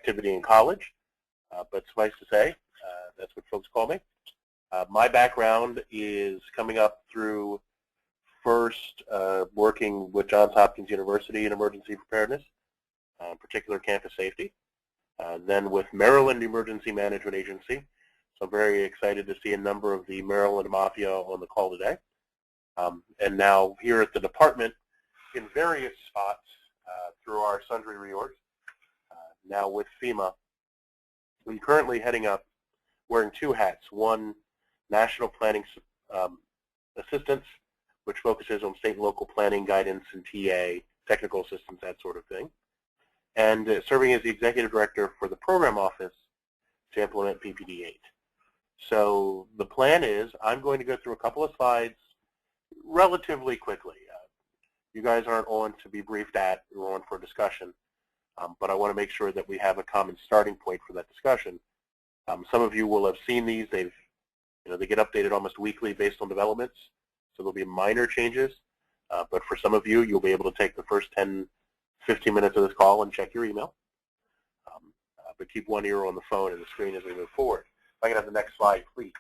activity in college, but suffice to say, that's what folks call me. My background is coming up through first working with Johns Hopkins University in emergency preparedness, in particular campus safety, then with Maryland Emergency Management Agency. So I'm very excited to see a number of the Maryland Mafia on the call today. And now here at the department in various spots through our sundry reorgs. Now with FEMA, I'm currently heading up wearing two hats. One, National Planning Assistance, which focuses on state and local planning guidance and TA, technical assistance, that sort of thing. And serving as the Executive Director for the Program Office to implement PPD 8. So the plan is I'm going to go through a couple of slides relatively quickly. You guys aren't on to be briefed at, you're on for a discussion, but I want to make sure that we have a common starting point for that discussion. Some of you will have seen these. They get updated almost weekly based on developments, so there'll be minor changes. But for some of you, you'll be able to take the first 10, 15 minutes of this call and check your email. But keep one ear on the phone and the screen as we move forward. If I can have the next slide, please.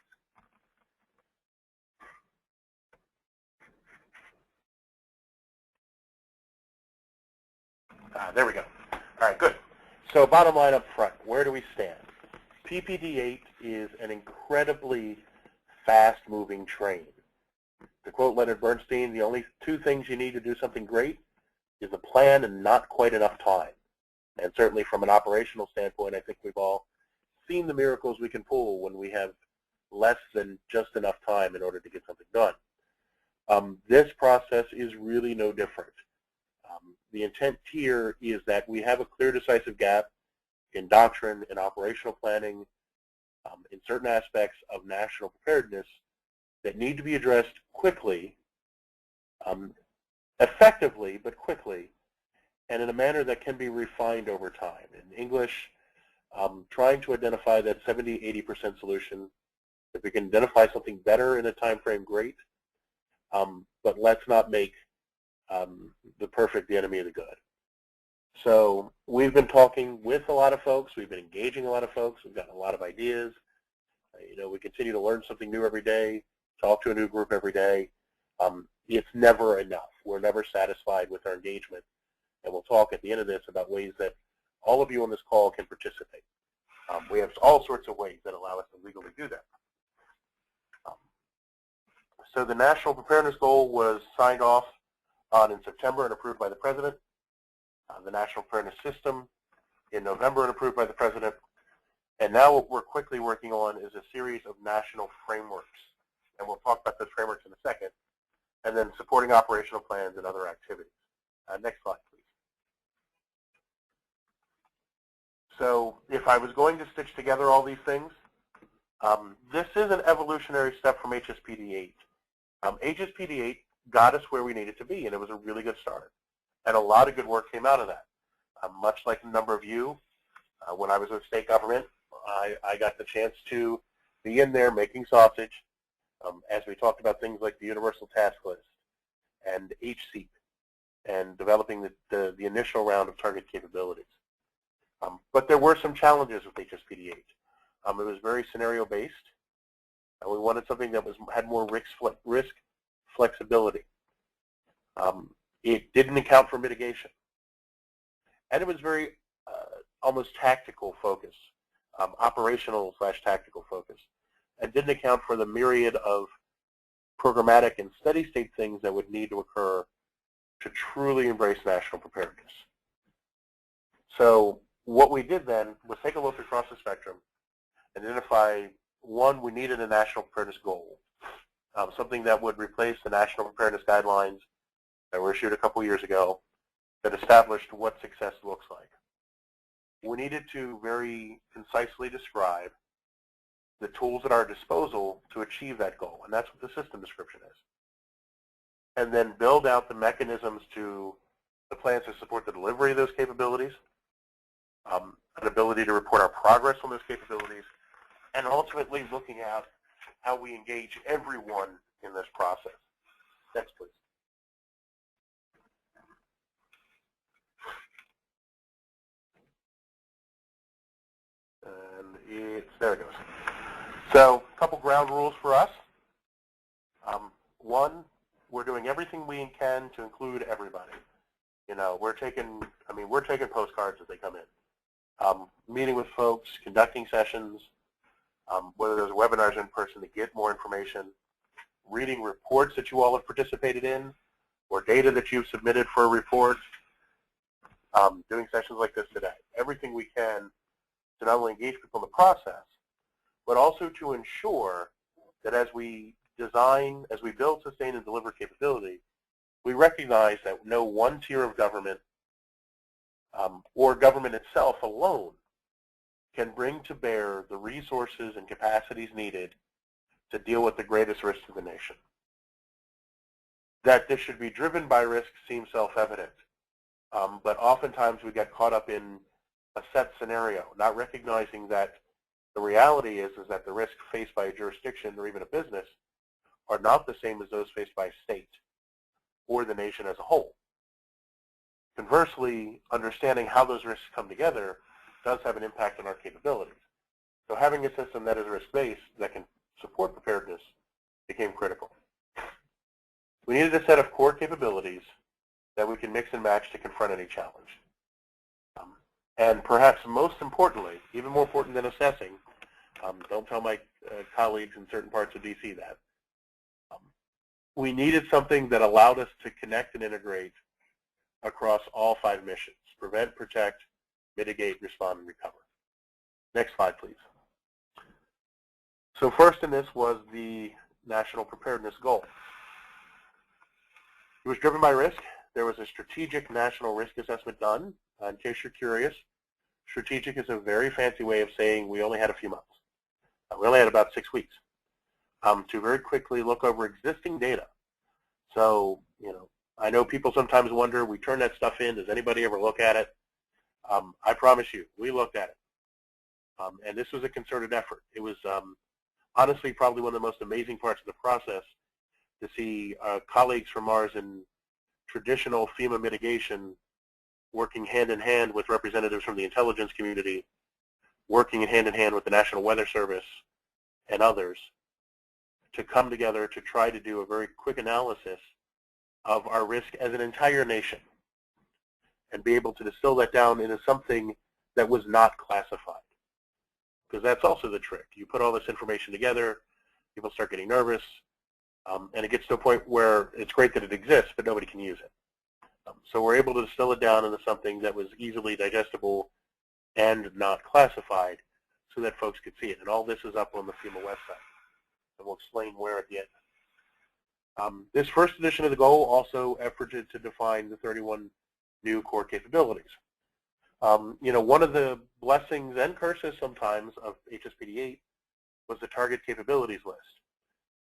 There we go. All right, good. So bottom line up front, where do we stand? PPD 8 is an incredibly fast-moving train. To quote Leonard Bernstein, the only two things you need to do something great is a plan and not quite enough time. And certainly from an operational standpoint, I think we've all seen the miracles we can pull when we have less than just enough time in order to get something done. This process is really no different. The intent here is that we have a clear, decisive gap in doctrine and operational planning, in certain aspects of national preparedness that need to be addressed quickly, effectively, but quickly, and in a manner that can be refined over time. In English, trying to identify that 70–80% solution. If we can identify something better in a time frame, great, but let's not make the perfect the enemy of the good. So we've been talking with a lot of folks. We've been engaging a lot of folks. We've gotten a lot of ideas. We continue to learn something new every day, talk to a new group every day. It's never enough. We're never satisfied with our engagement. And we'll talk at the end of this about ways that all of you on this call can participate. We have all sorts of ways that allow us to legally do that. So the National Preparedness Goal was signed off on in September and approved by the President. The National Preparedness System in November and approved by the President. And now what we're quickly working on is a series of national frameworks. And we'll talk about those frameworks in a second. And then supporting operational plans and other activities. Next slide, please. So if I was going to stitch together all these things, this is an evolutionary step from HSPD 8. HSPD 8 got us where we needed to be, and it was a really good start. And a lot of good work came out of that. Much like a number of you, when I was with state government, I got the chance to be in there making sausage as we talked about things like the Universal Task List and HSEEP and developing the initial round of target capabilities. But there were some challenges with HSPD 8. It was very scenario-based, and we wanted something that had more risk flexibility. It didn't account for mitigation. And it was very almost tactical focus, operational/tactical focus, and didn't account for the myriad of programmatic and steady state things that would need to occur to truly embrace national preparedness. So what we did then was take a look across the spectrum and identify, one, we needed a national preparedness goal, something that would replace the national preparedness guidelines that were issued a couple years ago that established what success looks like. We needed to very concisely describe the tools at our disposal to achieve that goal, and that's what the system description is. And then build out the mechanisms to the plans to support the delivery of those capabilities, an ability to report our progress on those capabilities, and ultimately looking at how we engage everyone in this process. Next, please. there it goes. So a couple ground rules for us. One, we're doing everything we can to include everybody. You know, we're taking postcards as they come in. Meeting with folks, conducting sessions, whether those webinars in person to get more information, reading reports that you all have participated in, or data that you've submitted for a report, doing sessions like this today. Everything we can to not only engage people in the process, but also to ensure that as we design, as we build, sustain, and deliver capability, we recognize that no one tier of government or government itself alone can bring to bear the resources and capacities needed to deal with the greatest risks to the nation. That this should be driven by risk seems self-evident, but oftentimes we get caught up in a set scenario, not recognizing that the reality is that the risks faced by a jurisdiction or even a business are not the same as those faced by a state or the nation as a whole. Conversely, understanding how those risks come together does have an impact on our capabilities. So having a system that is risk-based that can support preparedness became critical. We needed a set of core capabilities that we can mix and match to confront any challenge. And perhaps most importantly, even more important than assessing, don't tell my colleagues in certain parts of DC that, we needed something that allowed us to connect and integrate across all 5 missions: prevent, protect, mitigate, respond, and recover. Next slide, please. So first in this was the national preparedness goal. It was driven by risk. There was a strategic national risk assessment done. In case you're curious, strategic is a very fancy way of saying we only had a few months. We only had about 6 weeks to very quickly look over existing data. So, you know, I know people sometimes wonder, we turn that stuff in, does anybody ever look at it? I promise you, we looked at it. And this was a concerted effort. It was honestly probably one of the most amazing parts of the process to see colleagues from ours in traditional FEMA mitigation working hand in hand with representatives from the intelligence community, working hand in hand with the National Weather Service and others to come together to try to do a very quick analysis of our risk as an entire nation and be able to distill that down into something that was not classified. Because that's also the trick. You put all this information together, people start getting nervous, and it gets to a point where it's great that it exists, but nobody can use it. So we're able to distill it down into something that was easily digestible and not classified so that folks could see it. And all this is up on the FEMA website. And we'll explain where at the end. This first edition of the goal also efforted to define the 31 new core capabilities. You know, one of the blessings and curses sometimes of HSPD 8 was the target capabilities list.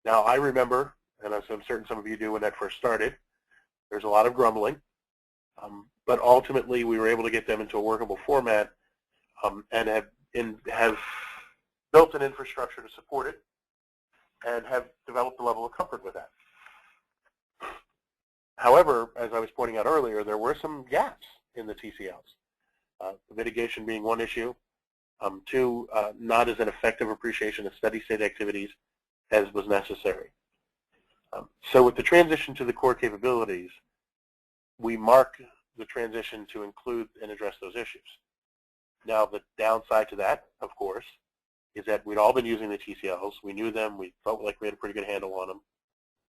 Now, I remember, and I'm certain some of you do when that first started, there's a lot of grumbling, but ultimately we were able to get them into a workable format and have built an infrastructure to support it and have developed a level of comfort with that. However, as I was pointing out earlier, there were some gaps in the TCLs. Mitigation being one issue. 2, not as an effective appreciation of steady state activities as was necessary. So with the transition to the core capabilities, we mark the transition to include and address those issues. Now, the downside to that, of course, is that we'd all been using the TCLs. We knew them. We felt like we had a pretty good handle on them.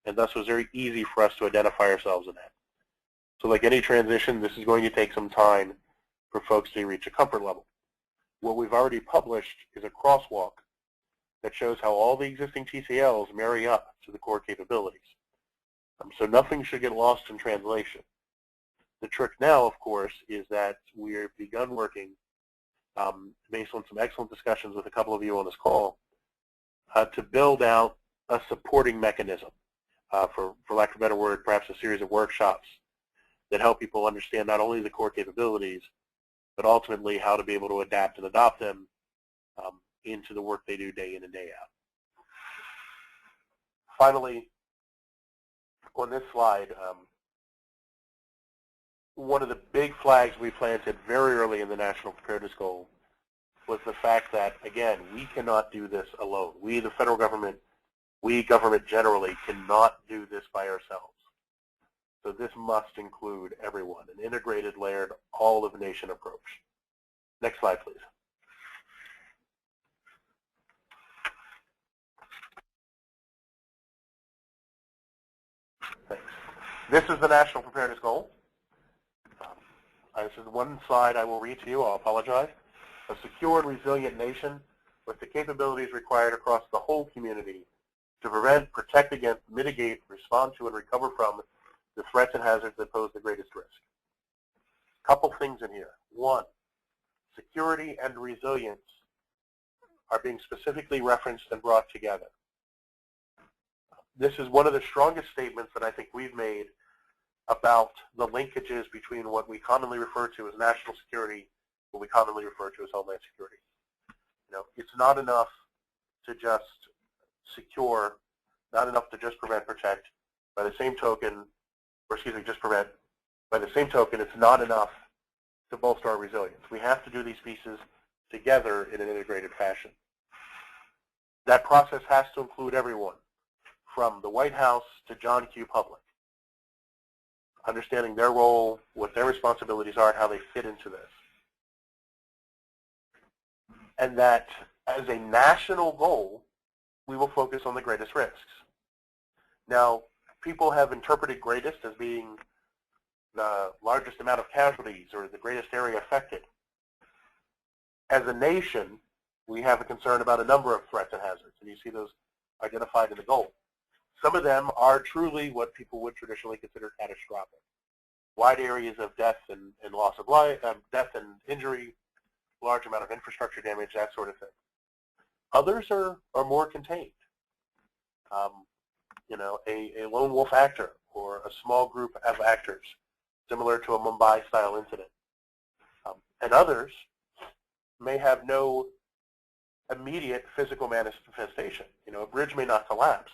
And thus it was very easy for us to identify ourselves in that. So like any transition, this is going to take some time for folks to reach a comfort level. What we've already published is a crosswalk that shows how all the existing TCLs marry up to the core capabilities. So nothing should get lost in translation. The trick now, of course, is that we have begun working, based on some excellent discussions with a couple of you on this call, to build out a supporting mechanism, for lack of a better word, perhaps a series of workshops that help people understand not only the core capabilities, but ultimately how to be able to adapt and adopt them into the work they do day in and day out. Finally, on this slide, one of the big flags we planted very early in the National Preparedness Goal was the fact that, again, we cannot do this alone. We, the federal government, we, government generally, cannot do this by ourselves. So this must include everyone, an integrated, layered, all-of-nation approach. Next slide, please. Thanks. This is the National Preparedness Goal. This is one slide I will read to you. I'll apologize. A secure and resilient nation with the capabilities required across the whole community to prevent, protect against, mitigate, respond to, and recover from the threats and hazards that pose the greatest risk. Couple things in here. One, security and resilience are being specifically referenced and brought together. This is one of the strongest statements that I think we've made about the linkages between what we commonly refer to as national security, what we commonly refer to as homeland security. You know, it's not enough to just secure, not enough to just prevent, protect. By the same token, or excuse me, just prevent. By the same token, it's not enough to bolster our resilience. We have to do these pieces together in an integrated fashion. That process has to include everyone, from the White House to John Q. Public, understanding their role, what their responsibilities are, and how they fit into this. And that as a national goal, we will focus on the greatest risks. Now, people have interpreted greatest as being the largest amount of casualties or the greatest area affected. As a nation, we have a concern about a number of threats and hazards, and you see those identified in the goal. Some of them are truly what people would traditionally consider catastrophic. Wide areas of death and loss of life, death and injury, large amount of infrastructure damage, that sort of thing. Others are more contained. You know, a lone wolf actor or a small group of actors, similar to a Mumbai-style incident. And others may have no immediate physical manifestation. You know, a bridge may not collapse,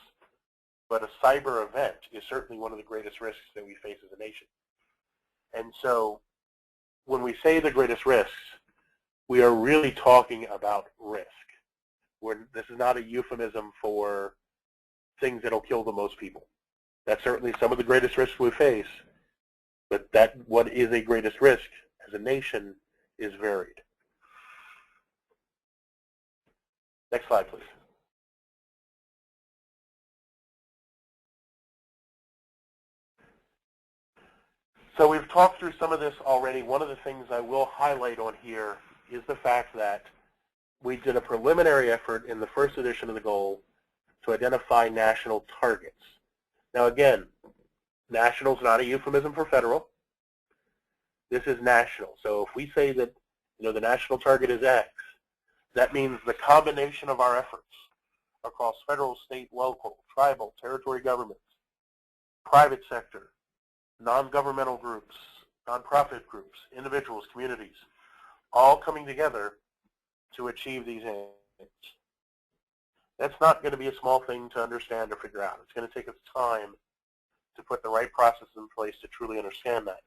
but a cyber event is certainly one of the greatest risks that we face as a nation. And so when we say the greatest risks, we are really talking about risk. This is not a euphemism for things that will kill the most people. That's certainly some of the greatest risks we face, but that what is a greatest risk as a nation is varied. Next slide, please. So we've talked through some of this already. One of the things I will highlight on here is the fact that we did a preliminary effort in the first edition of the goal to identify national targets. Now again, national is not a euphemism for federal. This is national. So if we say that, you know, the national target is X, that means the combination of our efforts across federal, state, local, tribal, territory governments, private sector, non-governmental groups, nonprofit groups, individuals, communities, all coming together to achieve these aims. That's not going to be a small thing to understand or figure out. It's going to take us time to put the right process in place to truly understand that.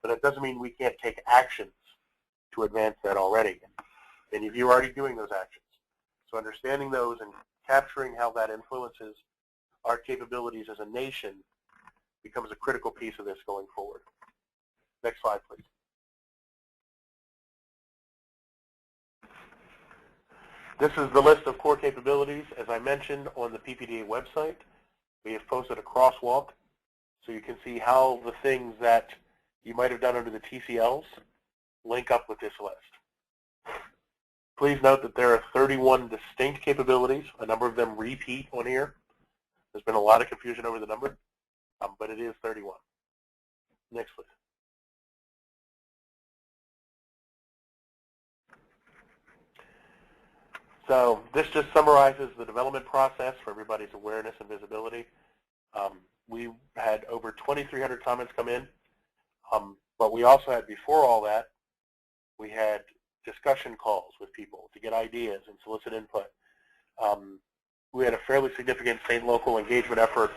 But it doesn't mean we can't take actions to advance that already. Many of you are already doing those actions. So understanding those and capturing how that influences our capabilities as a nation becomes a critical piece of this going forward. Next slide, please. This is the list of core capabilities. As I mentioned, on the PPD website, we have posted a crosswalk so you can see how the things that you might have done under the TCLs link up with this list. Please note that there are 31 distinct capabilities. A number of them repeat on here. There's been a lot of confusion over the number, but it is 31. Next, please. So this just summarizes the development process for everybody's awareness and visibility. We had over 2,300 comments come in, but we also had, before all that, we had discussion calls with people to get ideas and solicit input. We had a fairly significant state and local engagement effort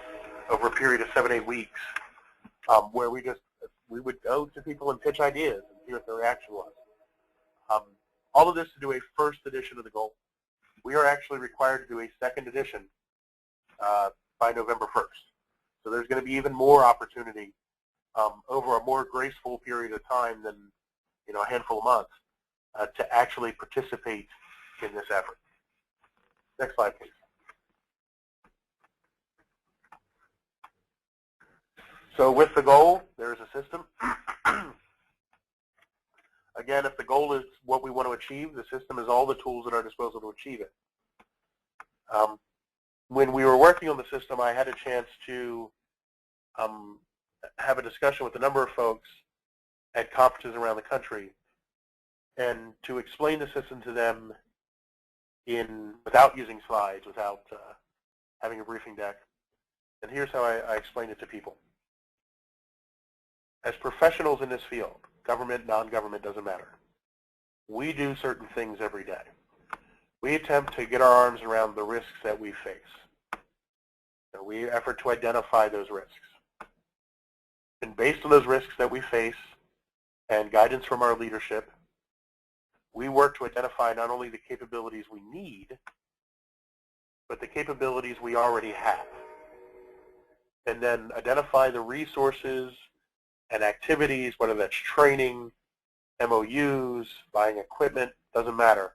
over a period of 7-8 weeks, where we would go to people and pitch ideas and see what their reaction was. all of this to do a first edition of the goal. We are actually required to do a second edition by November 1st. So there's going to be even more opportunity over a more graceful period of time than a handful of months to actually participate in this effort. Next slide, please. So with the goal, there is a system. Again, if the goal is what we want to achieve, the system is all the tools at our disposal to achieve it. When we were working on the system, I had a chance to have a discussion with a number of folks at conferences around the country and to explain the system to them without using slides, without having a briefing deck. And here's how I explained it to people. As professionals in this field, government, non-government, doesn't matter. We do certain things every day. We attempt to get our arms around the risks that we face. And we effort to identify those risks. And based on those risks that we face and guidance from our leadership, we work to identify not only the capabilities we need, but the capabilities we already have. And then identify the resources and activities, whether that's training, MOUs, buying equipment, doesn't matter,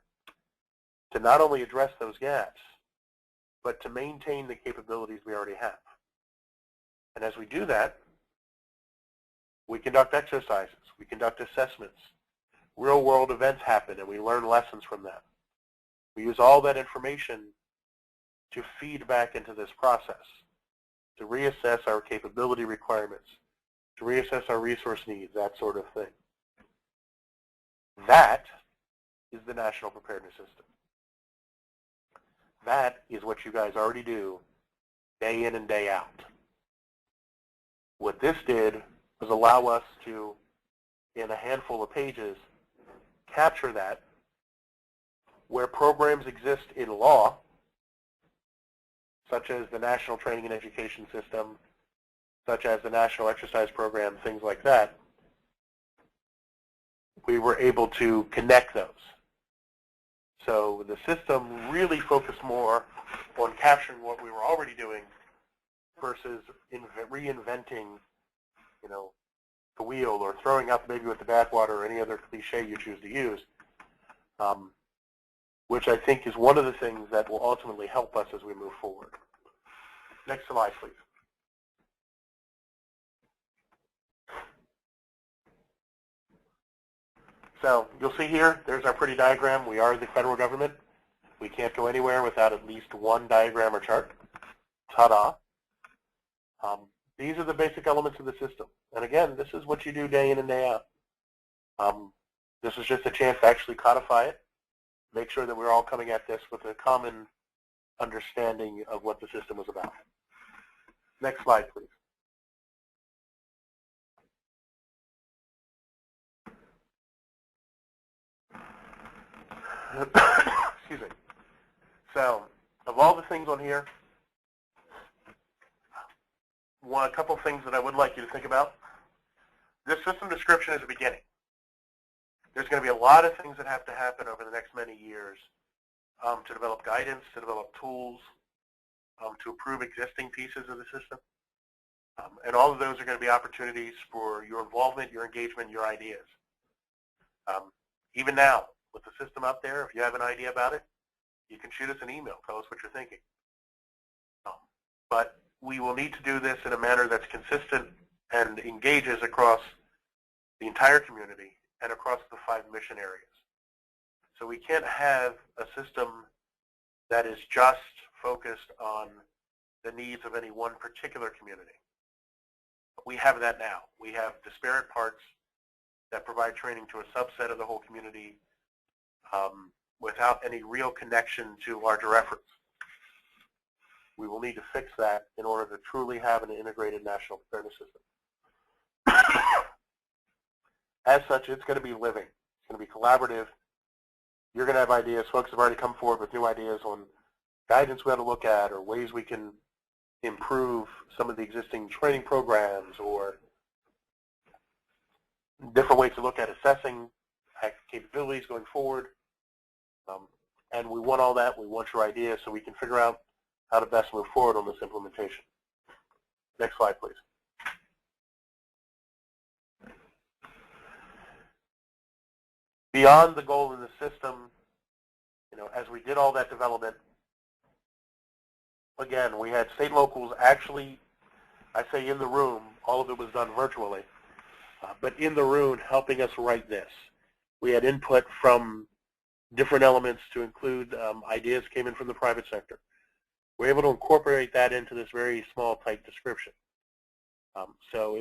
to not only address those gaps, but to maintain the capabilities we already have. And as we do that, we conduct exercises, we conduct assessments, real-world events happen, and we learn lessons from them. We use all that information to feed back into this process, to reassess our capability requirements, to reassess our resource needs, that sort of thing. That is the National Preparedness System. That is what you guys already do day in and day out. What this did was allow us to, in a handful of pages, capture that where programs exist in law, such as the National Training and Education System, such as the National Exercise Program, things like that. We were able to connect those. So the system really focused more on capturing what we were already doing versus reinventing, the wheel or throwing up maybe with the bathwater or any other cliche you choose to use, which I think is one of the things that will ultimately help us as we move forward. Next slide, please. So you'll see here, there's our pretty diagram. We are the federal government. We can't go anywhere without at least one diagram or chart. Ta-da. These are the basic elements of the system. And again, this is what you do day in and day out. This is just a chance to actually codify it, make sure that we're all coming at this with a common understanding of what the system was about. Next slide, please. Excuse me. So, of all the things on here, a couple of things that I would like you to think about. This system description is a beginning. There's going to be a lot of things that have to happen over the next many years to develop guidance, to develop tools, to improve existing pieces of the system. And all of those are going to be opportunities for your involvement, your engagement, your ideas. Even now, with the system out there, if you have an idea about it, you can shoot us an email, tell us what you're thinking. But we will need to do this in a manner that's consistent and engages across the entire community and across the 5 mission areas. So we can't have a system that is just focused on the needs of any one particular community. We have that now. We have disparate parts that provide training to a subset of the whole community without any real connection to larger efforts. We will need to fix that in order to truly have an integrated national preparedness system. As such, it's going to be living. It's going to be collaborative. You're going to have ideas. Folks have already come forward with new ideas on guidance we ought to look at or ways we can improve some of the existing training programs or different ways to look at assessing capabilities going forward. And we want all that. We want your ideas so we can figure out how to best move forward on this implementation. Next slide, please. Beyond the goal in the system, as we did all that development, again, we had state locals actually, I say in the room, all of it was done virtually, but in the room helping us write this. We had input from different elements to include ideas came in from the private sector. We're able to incorporate that into this very small, tight description. So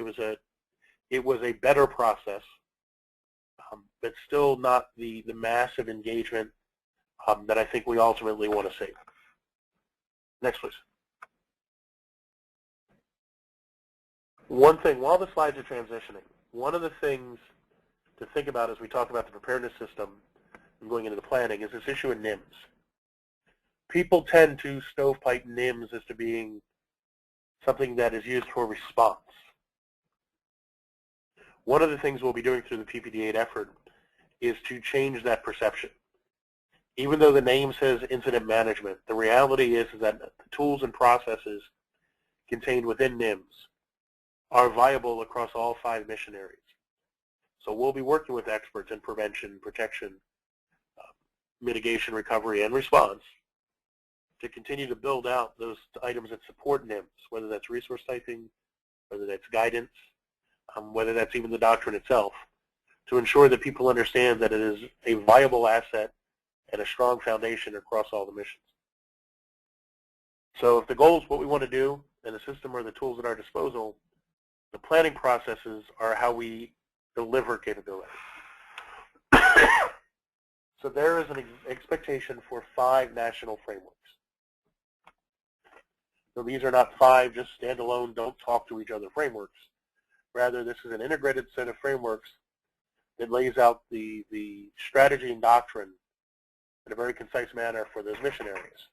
it was a better process, but still not the massive engagement that I think we ultimately want to see. Next, please. One thing, while the slides are transitioning, one of the things to think about as we talk about the preparedness system and going into the planning is this issue of NIMS. People tend to stovepipe NIMS as to being something that is used for response. One of the things we'll be doing through the PPD-8 effort is to change that perception. Even though the name says incident management, the reality is that the tools and processes contained within NIMS are viable across all 5 mission areas. So we'll be working with experts in prevention, protection, mitigation, recovery, and response to continue to build out those items that support NIMS, whether that's resource typing, whether that's guidance, whether that's even the doctrine itself, to ensure that people understand that it is a viable asset and a strong foundation across all the missions. So if the goal is what we want to do, and the system or the tools at our disposal, the planning processes are how we deliver capability. So there is an expectation for 5 national frameworks. So these are not 5 just standalone, don't talk to each other frameworks. Rather, this is an integrated set of frameworks that lays out the strategy and doctrine in a very concise manner for those mission areas.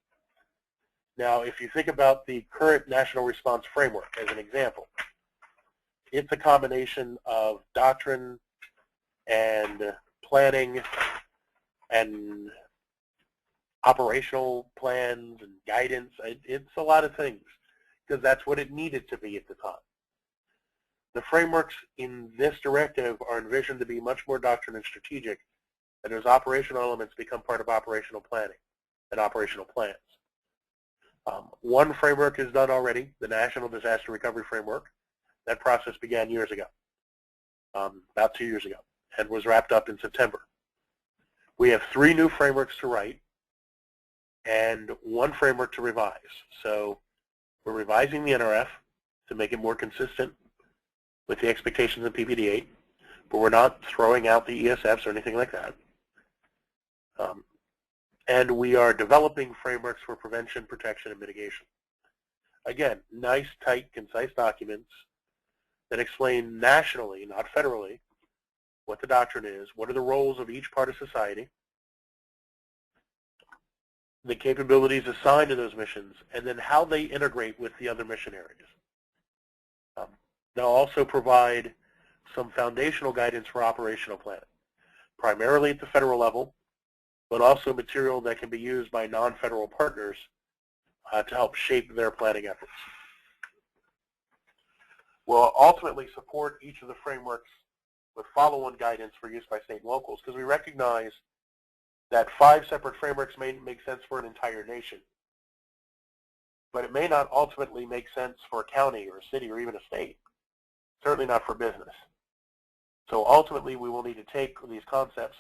Now, if you think about the current national response framework as an example, it's a combination of doctrine and planning and operational plans and guidance. It's a lot of things because that's what it needed to be at the time. The frameworks in this directive are envisioned to be much more doctrine and strategic, and those operational elements become part of operational planning and operational plans. One framework is done already, the National Disaster Recovery Framework. That process began years ago, about 2 years ago, and was wrapped up in September. We have 3 new frameworks to write and 1 framework to revise. So we're revising the NRF to make it more consistent with the expectations of PPD-8, but we're not throwing out the ESFs or anything like that. And we are developing frameworks for prevention, protection, and mitigation. Again, nice, tight, concise documents that explain nationally, not federally, what the doctrine is, what are the roles of each part of society, the capabilities assigned to those missions, and then how they integrate with the other mission areas. They'll also provide some foundational guidance for operational planning, primarily at the federal level, but also material that can be used by non-federal partners to help shape their planning efforts. We'll ultimately support each of the frameworks with follow-on guidance for use by state and locals, because we recognize that 5 separate frameworks may make sense for an entire nation, but it may not ultimately make sense for a county or a city or even a state, certainly not for business. So ultimately we will need to take these concepts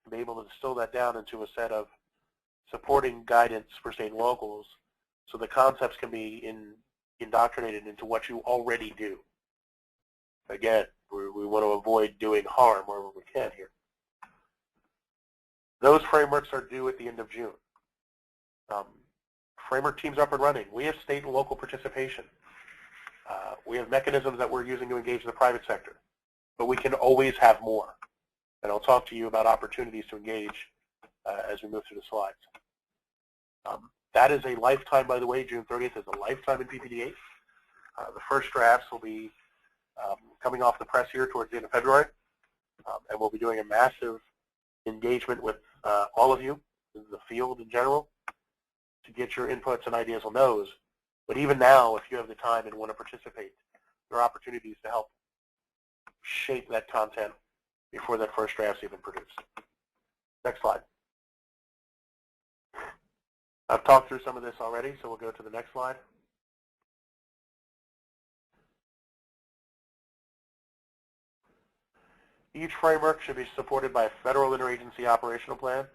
and be able to distill that down into a set of supporting guidance for state and locals so the concepts can be indoctrinated into what you already do. Again, we want to avoid doing harm wherever we can here. Those frameworks are due at the end of June. Framework teams up and running. We have state and local participation. We have mechanisms that we're using to engage the private sector, but we can always have more. And I'll talk to you about opportunities to engage as we move through the slides. That is a lifetime, by the way. June 30th is a lifetime in PPD-8. The first drafts will be coming off the press here towards the end of February, and we'll be doing a massive engagement with all of you the field in general, to get your inputs and ideas on those. But even now, if you have the time and want to participate, there are opportunities to help shape that content before that first draft's even produced. Next slide. I've talked through some of this already, so we'll go to the next slide. Each framework should be supported by a federal interagency operational plan.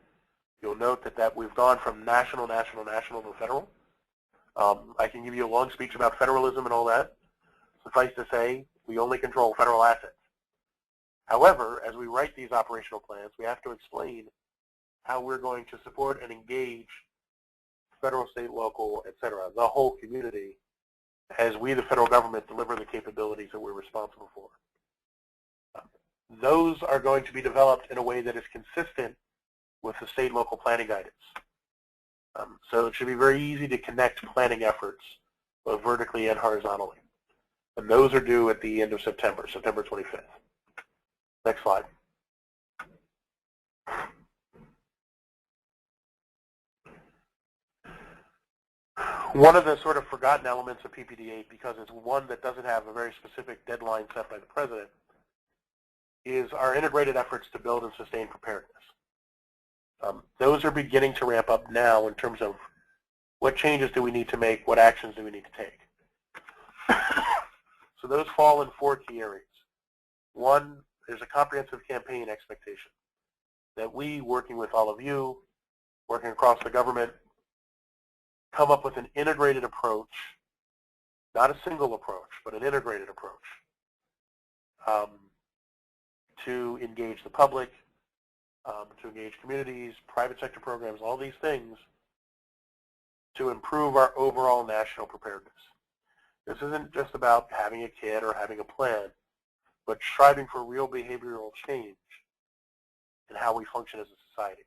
You'll note that we've gone from national to federal. I can give you a long speech about federalism and all that. Suffice to say, we only control federal assets. However, as we write these operational plans, we have to explain how we're going to support and engage federal, state, local, etc., the whole community, as we, the federal government, deliver the capabilities that we're responsible for. Those are going to be developed in a way that is consistent with the state and local planning guidance. So it should be very easy to connect planning efforts, both vertically and horizontally. And those are due at the end of September, September 25th. Next slide. One of the sort of forgotten elements of PPD-8, because it's one that doesn't have a very specific deadline set by the President, is our integrated efforts to build and sustain preparedness. Those are beginning to ramp up now in terms of what changes do we need to make, what actions do we need to take. So those fall in 4 key areas. One, there's a comprehensive campaign expectation that we, working with all of you, working across the government, come up with an integrated approach, not a single approach, but an integrated approach to engage the public, to engage communities, private sector programs, all these things to improve our overall national preparedness. This isn't just about having a kit or having a plan, but striving for real behavioral change in how we function as a society.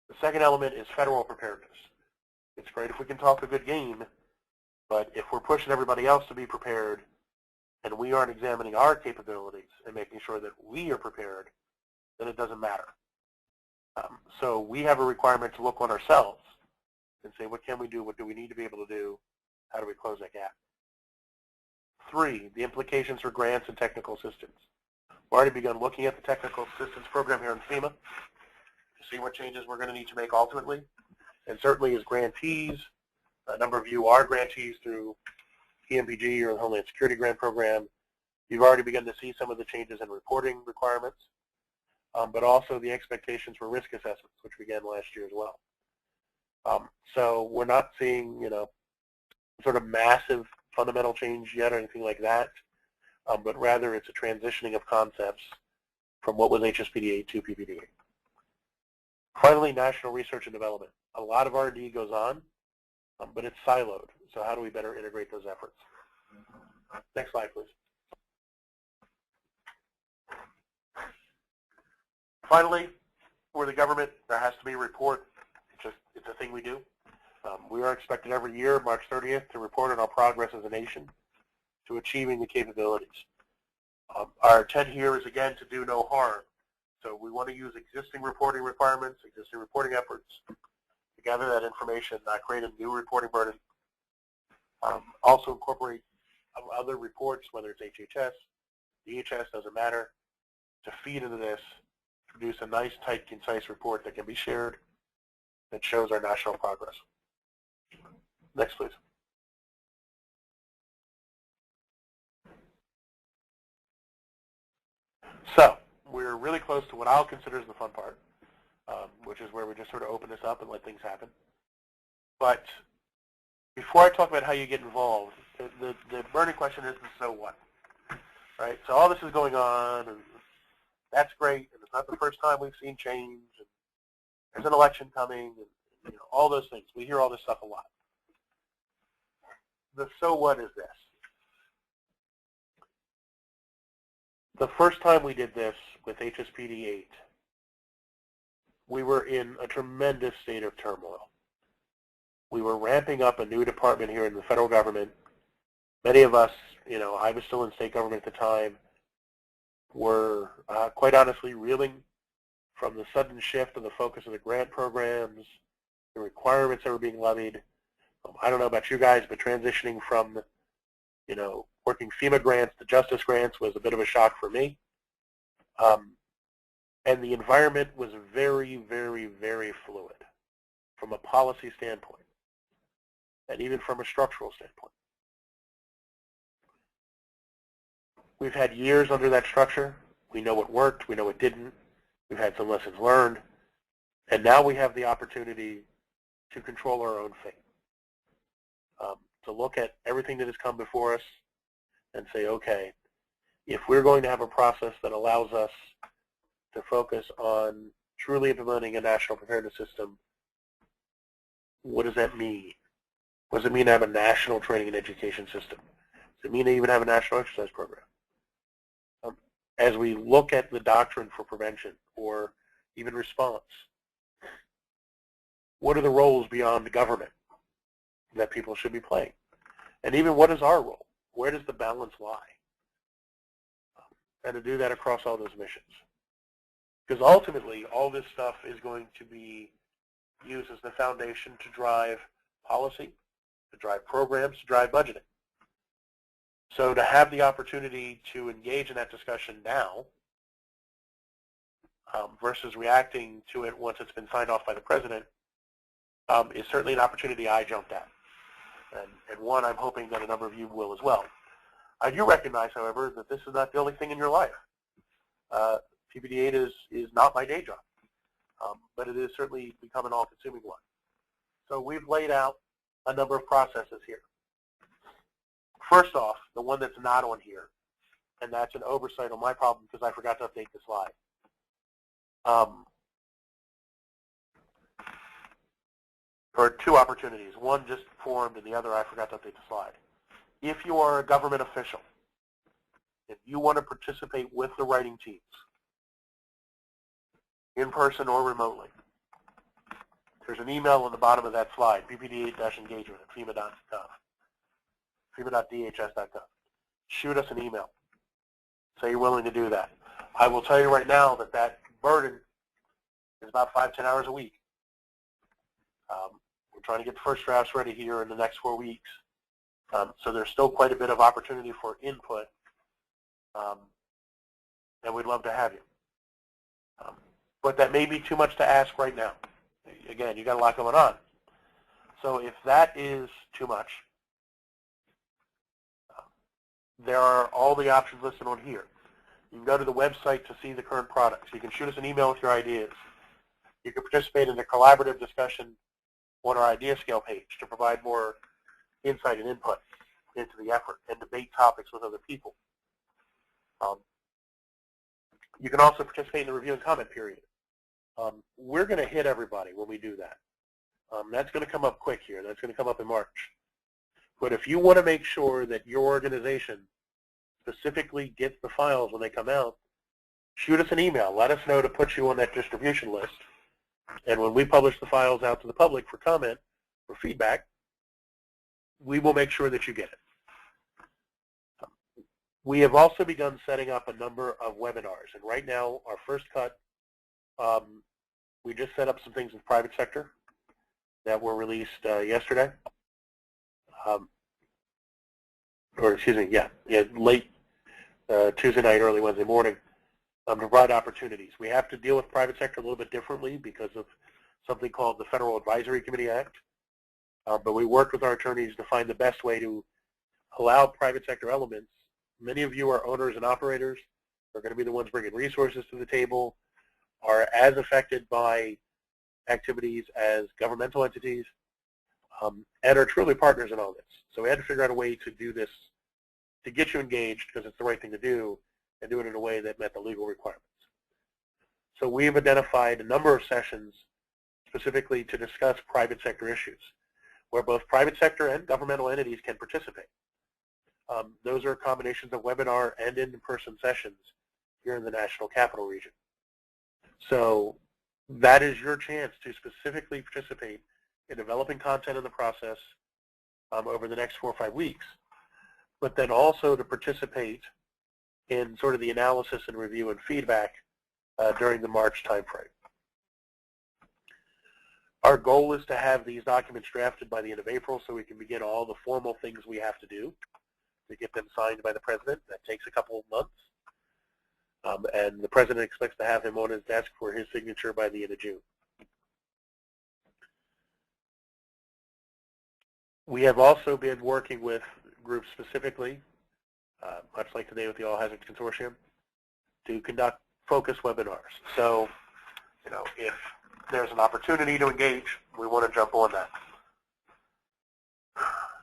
The second element is federal preparedness. It's great if we can talk a good game, but if we're pushing everybody else to be prepared and we aren't examining our capabilities and making sure that we are prepared, then it doesn't matter. So we have a requirement to look on ourselves and say, what can we do? What do we need to be able to do? How do we close that gap? 3, the implications for grants and technical assistance. We've already begun looking at the technical assistance program here in FEMA to see what changes we're going to need to make ultimately. And certainly as grantees, a number of you are grantees through PMPG or the Homeland Security Grant Program. You've already begun to see some of the changes in reporting requirements, but also the expectations for risk assessments, which began last year as well. So we're not seeing, sort of massive fundamental change yet or anything like that, but rather it's a transitioning of concepts from what was HSPD-8 to PPD-8. Finally, national research and development. A lot of R&D goes on, but it's siloed. So how do we better integrate those efforts? Next slide, please. Finally, we're the government. There has to be a report. It's a thing we do. We are expected every year, March 30th, to report on our progress as a nation to achieving the capabilities. Our intent here is, again, to do no harm. So we want to use existing reporting requirements, existing reporting efforts to gather that information, not create a new reporting burden. Also incorporate other reports, whether it's HHS, DHS, doesn't matter, to feed into this, to produce a nice, tight, concise report that can be shared that shows our national progress. Next, please. So we're really close to what I'll consider as the fun part, which is where we just sort of open this up and let things happen. But before I talk about how you get involved, the burning question is, so what? Right? So all this is going on, and that's great, and it's not the first time we've seen change, and there's an election coming, and all those things. We hear all this stuff a lot. The so what is this? The first time we did this with HSPD-8, we were in a tremendous state of turmoil. We were ramping up a new department here in the federal government. Many of us, I was still in state government at the time, were quite honestly reeling from the sudden shift in the focus of the grant programs, the requirements that were being levied. I don't know about you guys, but transitioning from, working FEMA grants to justice grants was a bit of a shock for me. And the environment was very, very, very fluid from a policy standpoint and even from a structural standpoint. We've had years under that structure. We know what worked. We know what didn't. We've had some lessons learned. And now we have the opportunity to control our own fate, to look at everything that has come before us and say, okay, if we're going to have a process that allows us to focus on truly implementing a national preparedness system, what does that mean? What does it mean to have a national training and education system? Does it mean to even have a national exercise program? As we look at the doctrine for prevention or even response, what are the roles beyond the government that people should be playing? And even what is our role? Where does the balance lie? And to do that across all those missions. Because ultimately, all this stuff is going to be used as the foundation to drive policy, to drive programs, to drive budgeting. So to have the opportunity to engage in that discussion now versus reacting to it once it's been signed off by the President is certainly an opportunity I jumped at. And one I'm hoping that a number of you will as well. I do recognize, however, that this is not the only thing in your life. PPD 8 is not my day job, but it is certainly become an all-consuming one. So we've laid out a number of processes here. First off, the one that's not on here, and that's an oversight on my problem because I forgot to update the slide. Or two opportunities. One just formed, and the other I forgot to update the slide. If you are a government official, if you want to participate with the writing teams, in person or remotely, there's an email on the bottom of that slide, ppd8-engagement at FEMA.gov, FEMA.dhs.gov. Shoot us an email. Say you're willing to do that. I will tell you right now that that burden is about 5-10 hours a week. We're trying to get the first drafts ready here in the next 4 weeks. So there's still quite a bit of opportunity for input, and we'd love to have you. But that may be too much to ask right now. Again, you got a lot going on. So if that is too much, there are all the options listed on here. You can go to the website to see the current products. You can shoot us an email with your ideas. You can participate in a collaborative discussion on our idea scale page to provide more insight and input into the effort and debate topics with other people. You can also participate in the review and comment period. We're going to hit everybody when we do that. That's going to come up quick here. That's going to come up in March. But if you want to make sure that your organization specifically gets the files when they come out, shoot us an email. Let us know to put you on that distribution list. And when we publish the files out to the public for comment or feedback, we will make sure that you get it. We have also begun setting up a number of webinars. And right now, our first cut, we just set up some things in the private sector that were released yesterday. Or excuse me, late Tuesday night, early Wednesday morning, to provide opportunities. We have to deal with private sector a little bit differently because of something called the Federal Advisory Committee Act. But we worked with our attorneys to find the best way to allow private sector elements. Many of you are owners and operators. They're going to be the ones bringing resources to the table, are as affected by activities as governmental entities, and are truly partners in all this. So we had to figure out a way to do this, to get you engaged because it's the right thing to do, and do it in a way that met the legal requirements. So we've identified a number of sessions specifically to discuss private sector issues, where both private sector and governmental entities can participate. Those are combinations of webinar and in-person sessions here in the National Capital Region. So that is your chance to specifically participate in developing content in the process over the next 4 or 5 weeks, but then also to participate in sort of the analysis and review and feedback during the March timeframe. Our goal is to have these documents drafted by the end of April so we can begin all the formal things we have to do to get them signed by the President. That takes a couple of months. And the President expects to have him on his desk for his signature by the end of June. We have also been working with groups specifically, much like today with the All Hazards Consortium, to conduct focus webinars. So, if there's an opportunity to engage, we want to jump on that.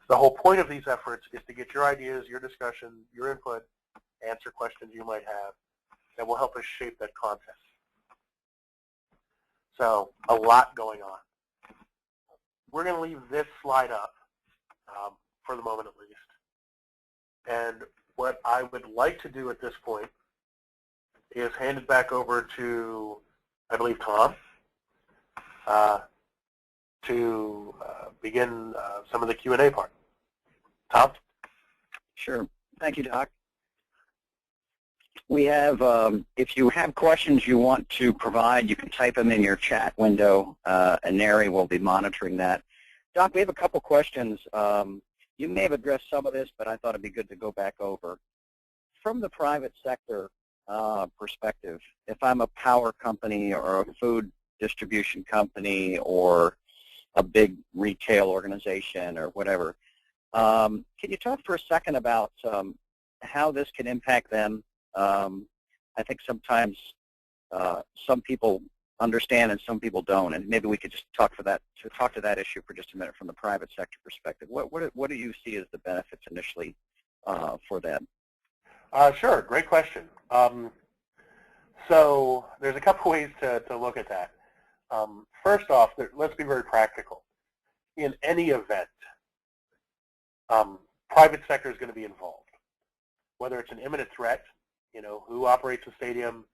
The whole point of these efforts is to get your ideas, your discussion, your input, answer questions you might have that will help us shape that content. So, a lot going on. We're going to leave this slide up for the moment at least. And what I would like to do at this point is hand it back over to, I believe, Tom, to begin some of the Q&A part. Tom? Sure. Thank you, Doc. We have, if you have questions you want to provide, you can type them in your chat window, and Neri will be monitoring that. Doc, we have a couple questions. You may have addressed some of this, but I thought it'd be good to go back over. From the private sector perspective, if I'm a power company or a food distribution company or a big retail organization or whatever, can you talk for a second about how this can impact them? I think sometimes some people understand and some people don't, and maybe we could just talk to that issue for just a minute from the private sector perspective. What do you see as the benefits initially for them? Sure, great question. So there's a couple ways to look at that. First off, let's be very practical. In any event, private sector is going to be involved. Whether it's an imminent threat, who operates a stadium,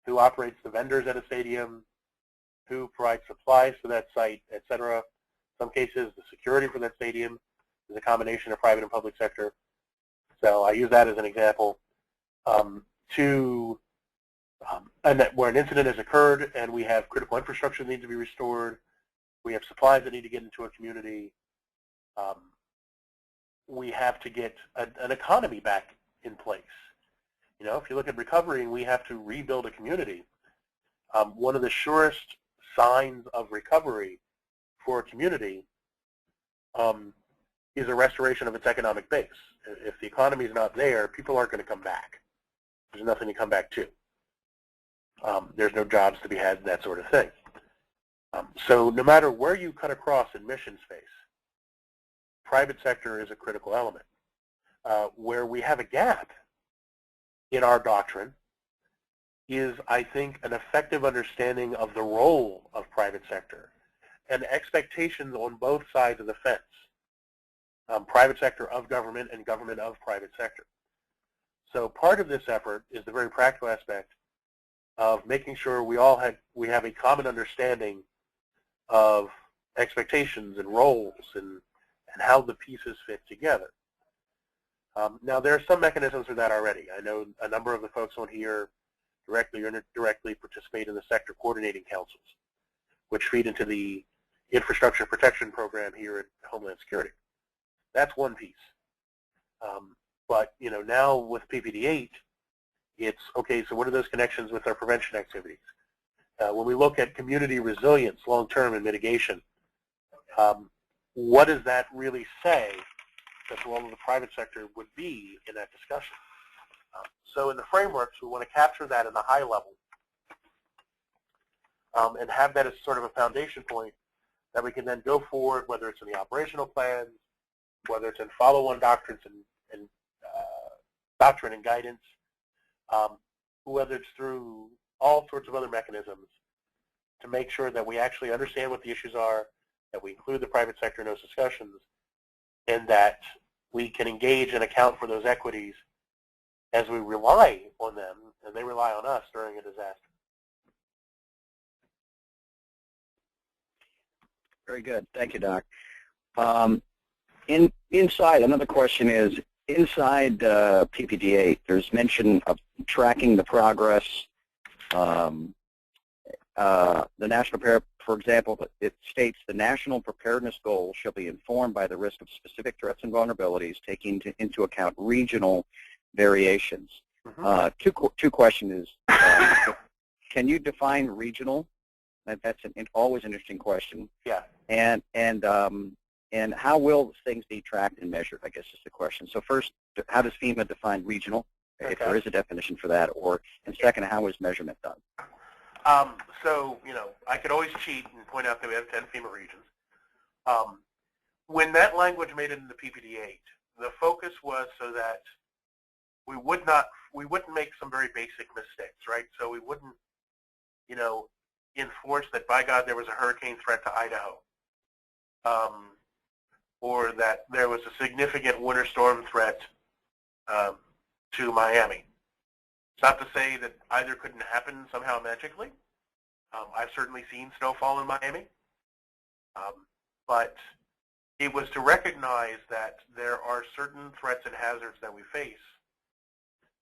who operates the vendors at a stadium, who provides supplies to that site, etc. In some cases, the security for that stadium is a combination of private and public sector. So I use that as an example. And that where an incident has occurred and we have critical infrastructure that needs to be restored, we have supplies that need to get into a community, we have to get an economy back in place. If you look at recovery and we have to rebuild a community, one of the surest signs of recovery for a community is a restoration of its economic base. If the economy is not there, people aren't going to come back. There's nothing to come back to. There's no jobs to be had, that sort of thing. So no matter where you cut across in mission space, private sector is a critical element. Where we have a gap in our doctrine is, I think, an effective understanding of the role of private sector and expectations on both sides of the fence. Private sector of government and government of private sector. So part of this effort is the very practical aspect of making sure we have a common understanding of expectations and roles and how the pieces fit together. Now, there are some mechanisms for that already. I know a number of the folks on here directly or indirectly participate in the sector coordinating councils, which feed into the infrastructure protection program here at Homeland Security. That's one piece. But now with PPD 8, it's okay. So what are those connections with our prevention activities? When we look at community resilience, long-term, and mitigation, what does that really say that the role of the private sector would be in that discussion? So in the frameworks, we want to capture that in the high level and have that as sort of a foundation point that we can then go forward, whether it's in the operational plans, whether it's in follow-on doctrines and doctrine and guidance, whether it's through all sorts of other mechanisms to make sure that we actually understand what the issues are, that we include the private sector in those discussions, and that we can engage and account for those equities as we rely on them and they rely on us during a disaster. Very good. Thank you, Doc. Inside, another question is, inside PPD 8, there's mention of tracking the progress The national, for example, it states the national preparedness goals shall be informed by the risk of specific threats and vulnerabilities, taking into account regional variations. Two questions is, can you define regional? That's always an interesting question. Yeah. And how will things be tracked and measured, I guess is the question. So first, how does FEMA define regional, if there is a definition for that, and second, how is measurement done? So, I could always cheat and point out that we have 10 FEMA regions. When that language made it into PPD-8, the focus was so that we wouldn't make some very basic mistakes, right? So we wouldn't, enforce that, by God, there was a hurricane threat to Idaho, or that there was a significant winter storm threat to Miami. It's not to say that either couldn't happen somehow magically. I've certainly seen snowfall in Miami. But it was to recognize that there are certain threats and hazards that we face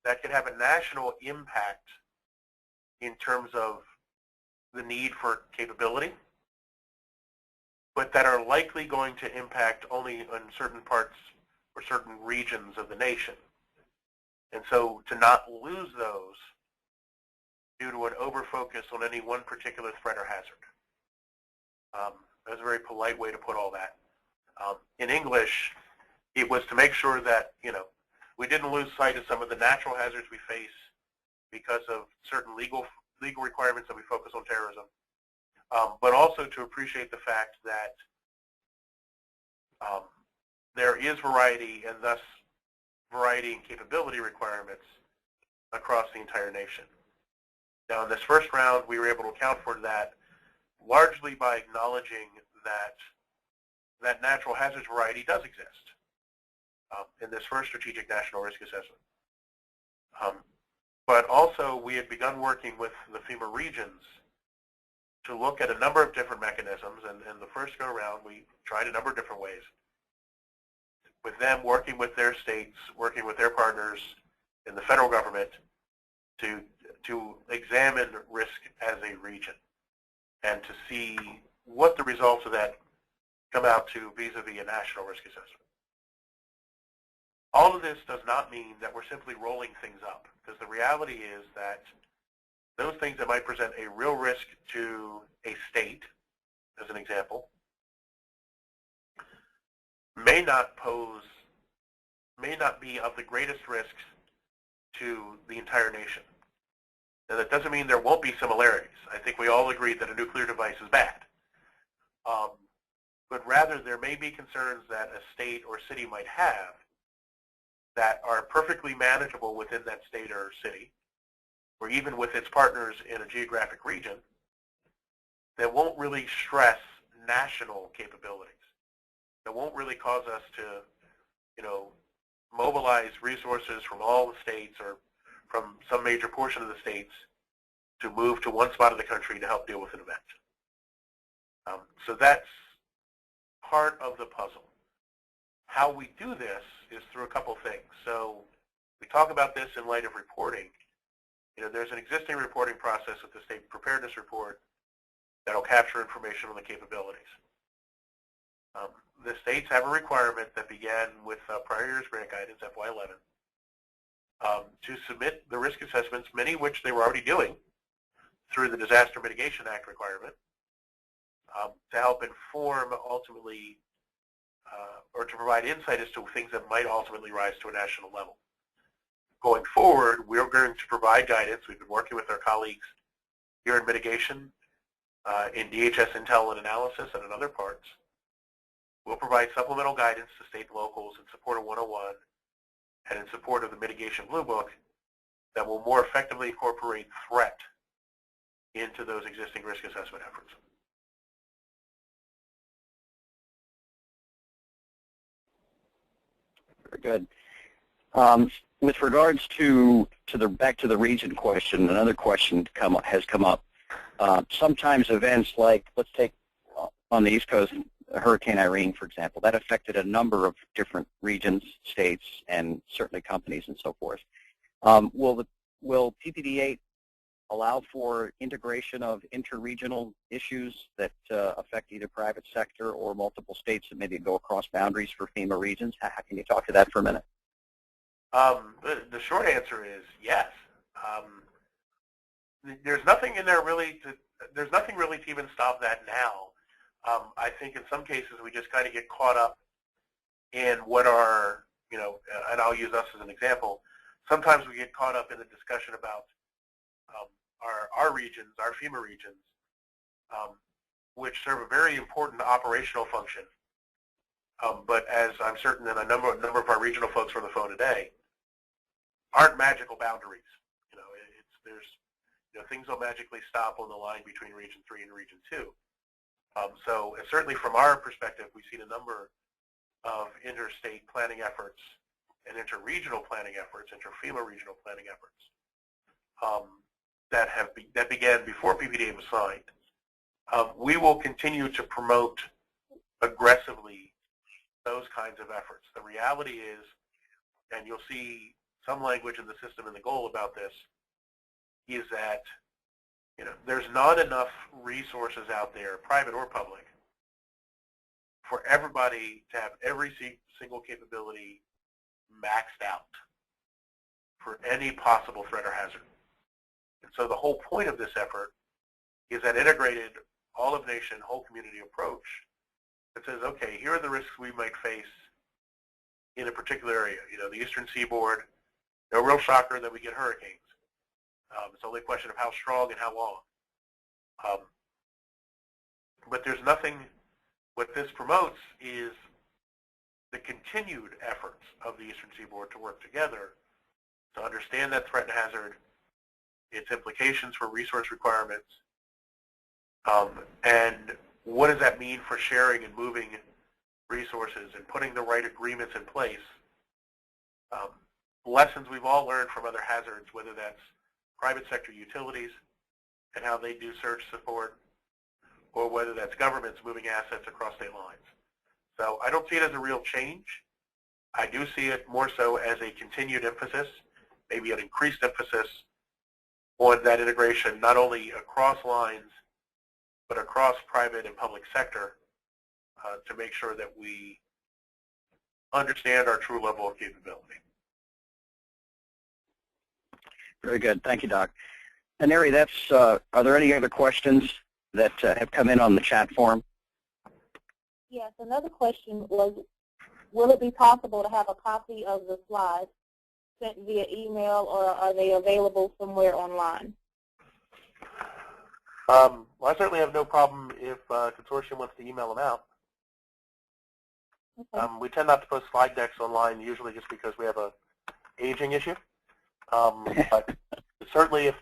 that can have a national impact in terms of the need for capability, but that are likely going to impact only in certain parts or certain regions of the nation. And so to not lose those due to an over-focus on any one particular threat or hazard. That's a very polite way to put all that. In English, it was to make sure that, we didn't lose sight of some of the natural hazards we face because of certain legal requirements that we focus on terrorism, but also to appreciate the fact that there is variety, and thus variety and capability requirements across the entire nation. Now, in this first round, we were able to account for that largely by acknowledging that natural hazards variety does exist in this first strategic national risk assessment. But also, we had begun working with the FEMA regions to look at a number of different mechanisms, and in the first go-around, we tried a number of different ways. With them working with their states, working with their partners in the federal government to examine risk as a region and to see what the results of that come out to vis-a-vis a national risk assessment. All of this does not mean that we're simply rolling things up, because the reality is that those things that might present a real risk to a state, as an example, may not be of the greatest risks to the entire nation. Now, that doesn't mean there won't be similarities. I think we all agree that a nuclear device is bad. But rather, there may be concerns that a state or city might have that are perfectly manageable within that state or city, or even with its partners in a geographic region, that won't really stress national capabilities, that won't really cause us to, mobilize resources from all the states or from some major portion of the states to move to one spot of the country to help deal with an event. So that's part of the puzzle. How we do this is through a couple things. So we talk about this in light of reporting. There's an existing reporting process with the State Preparedness Report that will capture information on the capabilities. The states have a requirement that began with prior year's grant guidance, FY11, to submit the risk assessments, many of which they were already doing through the Disaster Mitigation Act requirement, to help inform ultimately, or to provide insight as to things that might ultimately rise to a national level. Going forward, we're going to provide guidance. We've been working with our colleagues here in mitigation, in DHS Intel and Analysis, and in other parts. We'll provide supplemental guidance to state and locals in support of 101 and in support of the Mitigation Blue Book that will more effectively incorporate threat into those existing risk assessment efforts. Very good. With regards to back to the region question, another question has come up. Sometimes events like, let's take on the East Coast, Hurricane Irene, for example, that affected a number of different regions, states, and certainly companies and so forth. Will PPD-8 allow for integration of interregional issues that affect either private sector or multiple states that maybe go across boundaries for FEMA regions? How can you talk to that for a minute? The short answer is yes. There's nothing in there really there's nothing really to even stop that now. I think in some cases we just kind of get caught up in what are, and I'll use us as an example. Sometimes we get caught up in a discussion about our regions, our FEMA regions, which serve a very important operational function. But as I'm certain that a number of our regional folks on the phone today aren't magical boundaries. Things don't magically stop on the line between Region 3 and Region 2. So certainly from our perspective, we've seen a number of interstate planning efforts and interregional planning efforts, inter-FEMA regional planning efforts that began before PPD was signed. We will continue to promote aggressively those kinds of efforts. The reality is, and you'll see some language in the system and the goal about this, is that there's not enough resources out there, private or public, for everybody to have every single capability maxed out for any possible threat or hazard. And so the whole point of this effort is that integrated, all-of-nation, whole-community approach that says, okay, here are the risks we might face in a particular area. The Eastern Seaboard, no real shocker that we get hurricanes. It's only a question of how strong and how long. But there's nothing, what this promotes is the continued efforts of the Eastern Seaboard to work together to understand that threat and hazard, its implications for resource requirements, and what does that mean for sharing and moving resources and putting the right agreements in place. Lessons we've all learned from other hazards, whether that's private sector utilities and how they do surge support, or whether that's governments moving assets across state lines. So I don't see it as a real change. I do see it more so as a continued emphasis, maybe an increased emphasis on that integration, not only across lines, but across private and public sector to make sure that we understand our true level of capability. Very good. Thank you, Doc. And Neri, are there any other questions that have come in on the chat forum? Yes, another question was, will it be possible to have a copy of the slides sent via email, or are they available somewhere online? Well, I certainly have no problem if consortium wants to email them out. Okay. We tend not to post slide decks online, usually just because we have a aging issue. But certainly if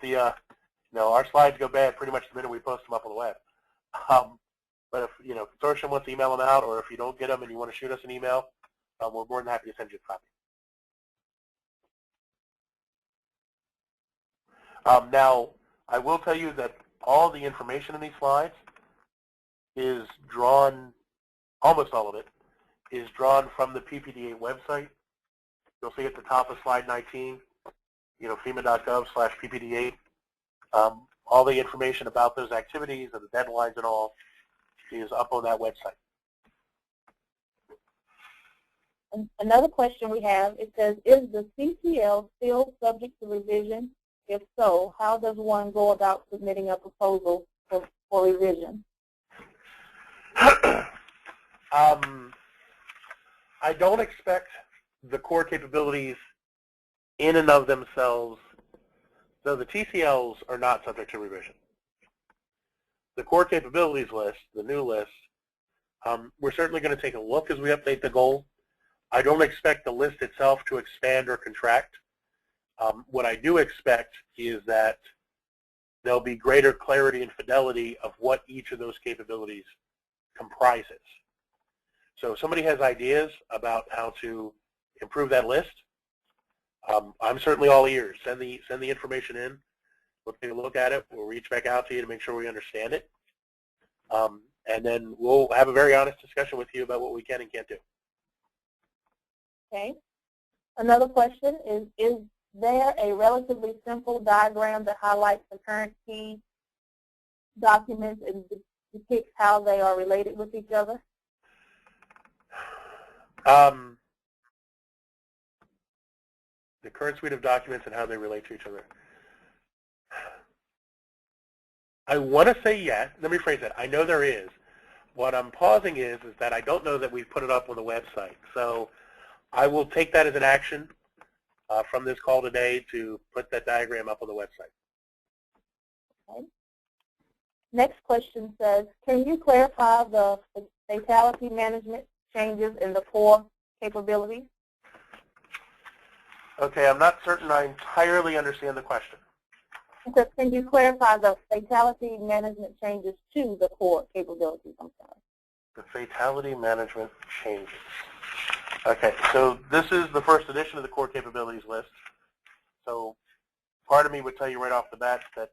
our slides go bad pretty much the minute we post them up on the web. But if consortium wants to email them out, or if you don't get them and you want to shoot us an email, we're more than happy to send you a copy. Now, I will tell you that all the information in these slides is drawn, almost all of it, is drawn from the PPD website. You'll see at the top of slide 19, FEMA.gov/PPD8. All the information about those activities and the deadlines and all is up on that website. Another question we have, it says, is the CCL still subject to revision? If so, how does one go about submitting a proposal for revision? I don't expect the core capabilities in and of themselves, so the TCLs are not subject to revision. The core capabilities list, the new list, we're certainly going to take a look as we update the goal. I don't expect the list itself to expand or contract. What I do expect is that there'll be greater clarity and fidelity of what each of those capabilities comprises. So if somebody has ideas about how to improve that list, I'm certainly all ears. Send the information in. We'll take a look at it. We'll reach back out to you to make sure we understand it. And then we'll have a very honest discussion with you about what we can and can't do. Okay. Another question is there a relatively simple diagram that highlights the current key documents and depicts how they are related with each other? The current suite of documents and how they relate to each other. I want to say yes. Let me rephrase that. I know there is. What I'm pausing is that I don't know that we've put it up on the website. So I will take that as an action from this call today to put that diagram up on the website. Okay. Next question says, can you clarify the fatality management changes in the core capabilities? Okay, I'm not certain I entirely understand the question. So can you clarify the fatality management changes to the core capabilities? I'm sorry. The fatality management changes. Okay, so this is the first edition of the core capabilities list. So part of me would tell you right off the bat that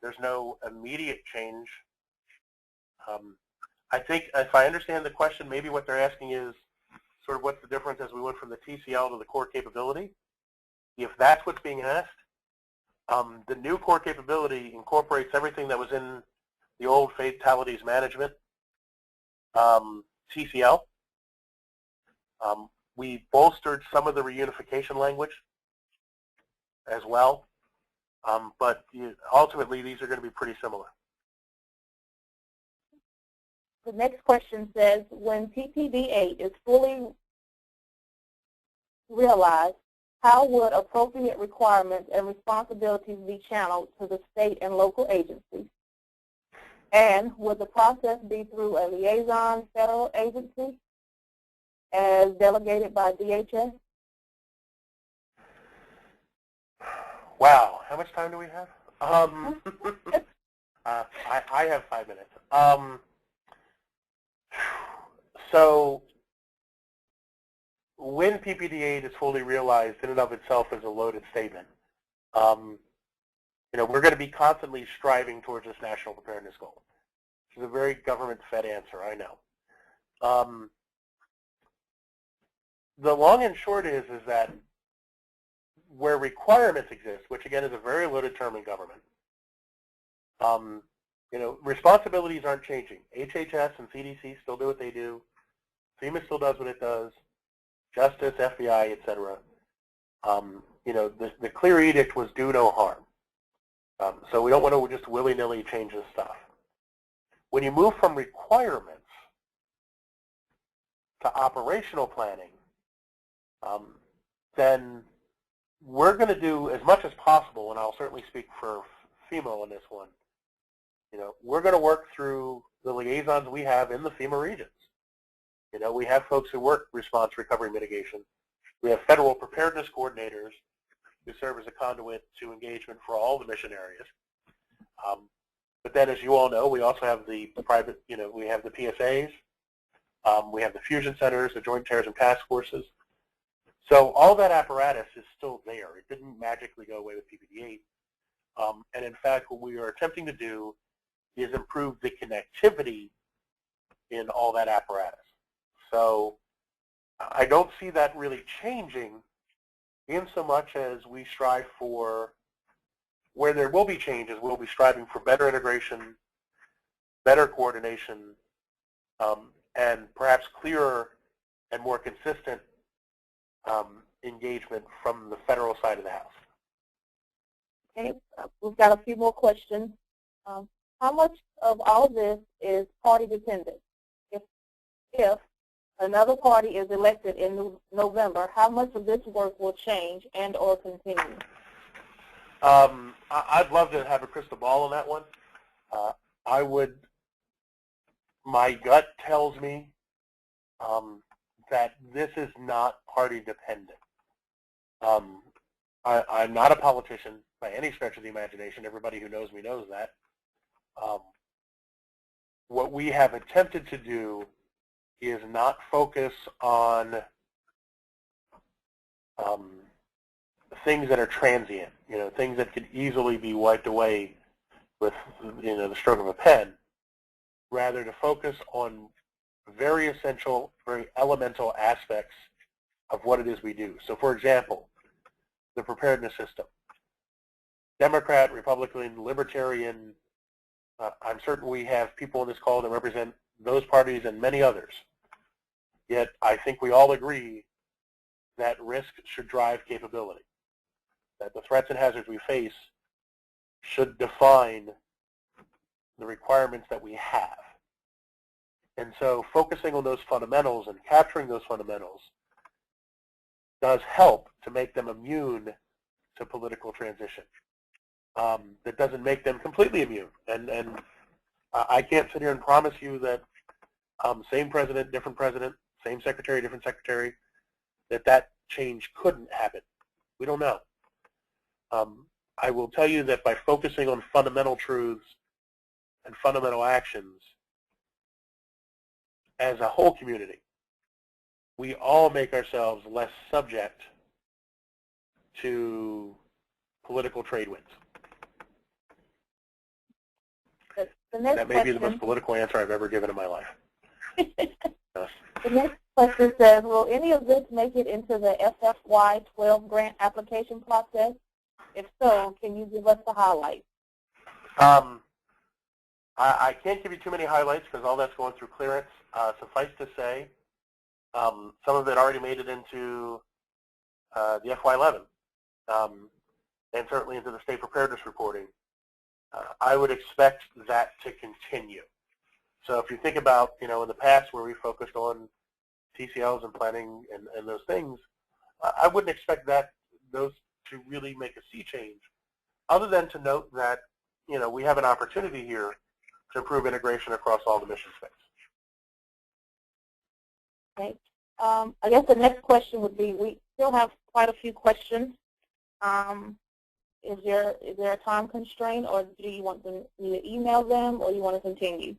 there's no immediate change. I think if I understand the question, maybe what they're asking is sort of what's the difference as we went from the TCL to the core capability. If that's what's being asked, the new core capability incorporates everything that was in the old fatalities management TCL. We bolstered some of the reunification language as well, but ultimately these are going to be pretty similar. The next question says, when PPD 8 is fully realized, how would appropriate requirements and responsibilities be channeled to the state and local agencies? And would the process be through a liaison federal agency as delegated by DHS? Wow, how much time do we have? I have 5 minutes. So when PPD-8 is fully realized in and of itself is a loaded statement, we're going to be constantly striving towards this national preparedness goal. It's a very government-fed answer, I know. The long and short is that where requirements exist, which again is a very loaded term in government, responsibilities aren't changing. HHS and CDC still do what they do. FEMA still does what it does. Justice, FBI, etc. The clear edict was do no harm. So we don't want to just willy-nilly change this stuff. When you move from requirements to operational planning, then we're going to do as much as possible, and I'll certainly speak for FEMA on this one. We're going to work through the liaisons we have in the FEMA regions. We have folks who work response, recovery, mitigation. We have federal preparedness coordinators who serve as a conduit to engagement for all the mission areas. But then, as you all know, we also have the private, we have the PSAs, we have the fusion centers, the joint terrorism task forces. So all that apparatus is still there. It didn't magically go away with PPD-8. And in fact, what we are attempting to do is improve the connectivity in all that apparatus. So I don't see that really changing in so much as we strive for, where there will be changes, we'll be striving for better integration, better coordination, and perhaps clearer and more consistent engagement from the federal side of the house. Okay, we've got a few more questions. How much of all this is party dependent? If another party is elected in November, how much of this work will change and or continue? I'd love to have a crystal ball on that one. My gut tells me that this is not party dependent. I'm not a politician by any stretch of the imagination. Everybody who knows me knows that. What we have attempted to do is not focus on things that are transient, things that could easily be wiped away with, the stroke of a pen, rather to focus on very essential, very elemental aspects of what it is we do. So, for example, the preparedness system. Democrat, Republican, Libertarian, I'm certain we have people on this call that represent those parties and many others. Yet I think we all agree that risk should drive capability, that the threats and hazards we face should define the requirements that we have. And so focusing on those fundamentals and capturing those fundamentals does help to make them immune to political transition. That doesn't make them completely immune. And I can't sit here and promise you that same president, same secretary, different secretary, that change couldn't happen. We don't know. I will tell you that by focusing on fundamental truths and fundamental actions as a whole community, we all make ourselves less subject to political trade winds. That may be the most political answer I've ever given in my life. The next question says, will any of this make it into the FFY12 grant application process? If so, can you give us the highlights? I can't give you too many highlights because all that's going through clearance. Suffice to say, some of it already made it into the FY11 and certainly into the state preparedness reporting. I would expect that to continue. So if you think about, in the past where we focused on TCLs and planning and those things, I wouldn't expect those to really make a sea change, other than to note that, we have an opportunity here to improve integration across all the mission space. Okay. I guess the next question would be, we still have quite a few questions. Is there a time constraint, or do you want me to email them, or you want to continue?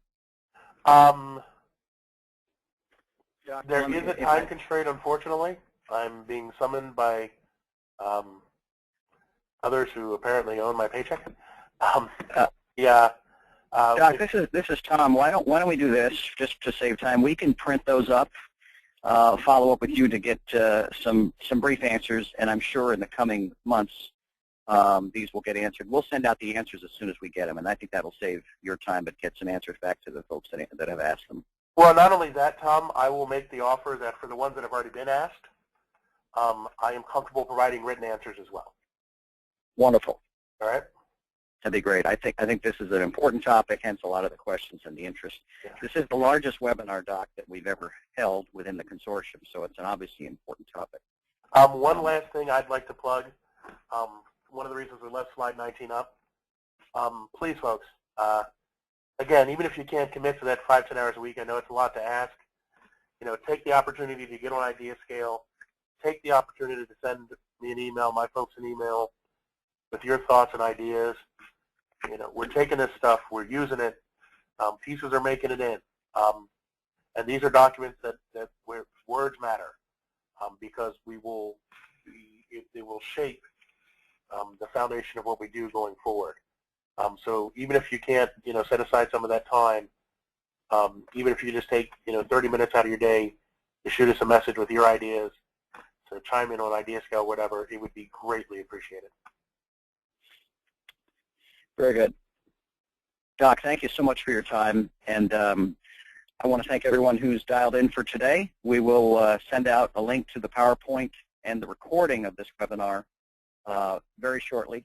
There is a time constraint, unfortunately. I'm being summoned by others who apparently own my paycheck. Yeah. Doc, this is Tom. Why don't we do this just to save time? We can print those up, follow up with you to get some brief answers, and I'm sure in the coming months these will get answered. We'll send out the answers as soon as we get them, and I think that'll save your time, but get some answers back to the folks that have asked them. Well, not only that, Tom, I will make the offer that for the ones that have already been asked, I am comfortable providing written answers as well. Wonderful. All right. That'd be great. I think this is an important topic, hence a lot of the questions and the interest. Yeah. This is the largest webinar, Doc, that we've ever held within the consortium, so it's an obviously important topic. One last thing I'd like to plug. One of the reasons we left slide 19 up. Please, folks, again, even if you can't commit to that 5-10 hours a week, I know it's a lot to ask. Take the opportunity to get on Idea Scale. Take the opportunity to send me an email, my folks an email, with your thoughts and ideas. We're taking this stuff, we're using it, pieces are making it in, and these are documents that where words matter, because they will shape the foundation of what we do going forward. So even if you can't, set aside some of that time, even if you just take, 30 minutes out of your day to shoot us a message with your ideas, to chime in on Idea Scale, whatever, it would be greatly appreciated. Very good. Doc, thank you so much for your time, and I want to thank everyone who's dialed in for today. We will send out a link to the PowerPoint and the recording of this webinar very shortly,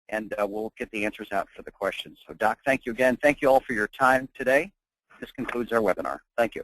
and we'll get the answers out for the questions. So, Doc, thank you again. Thank you all for your time today. This concludes our webinar. Thank you.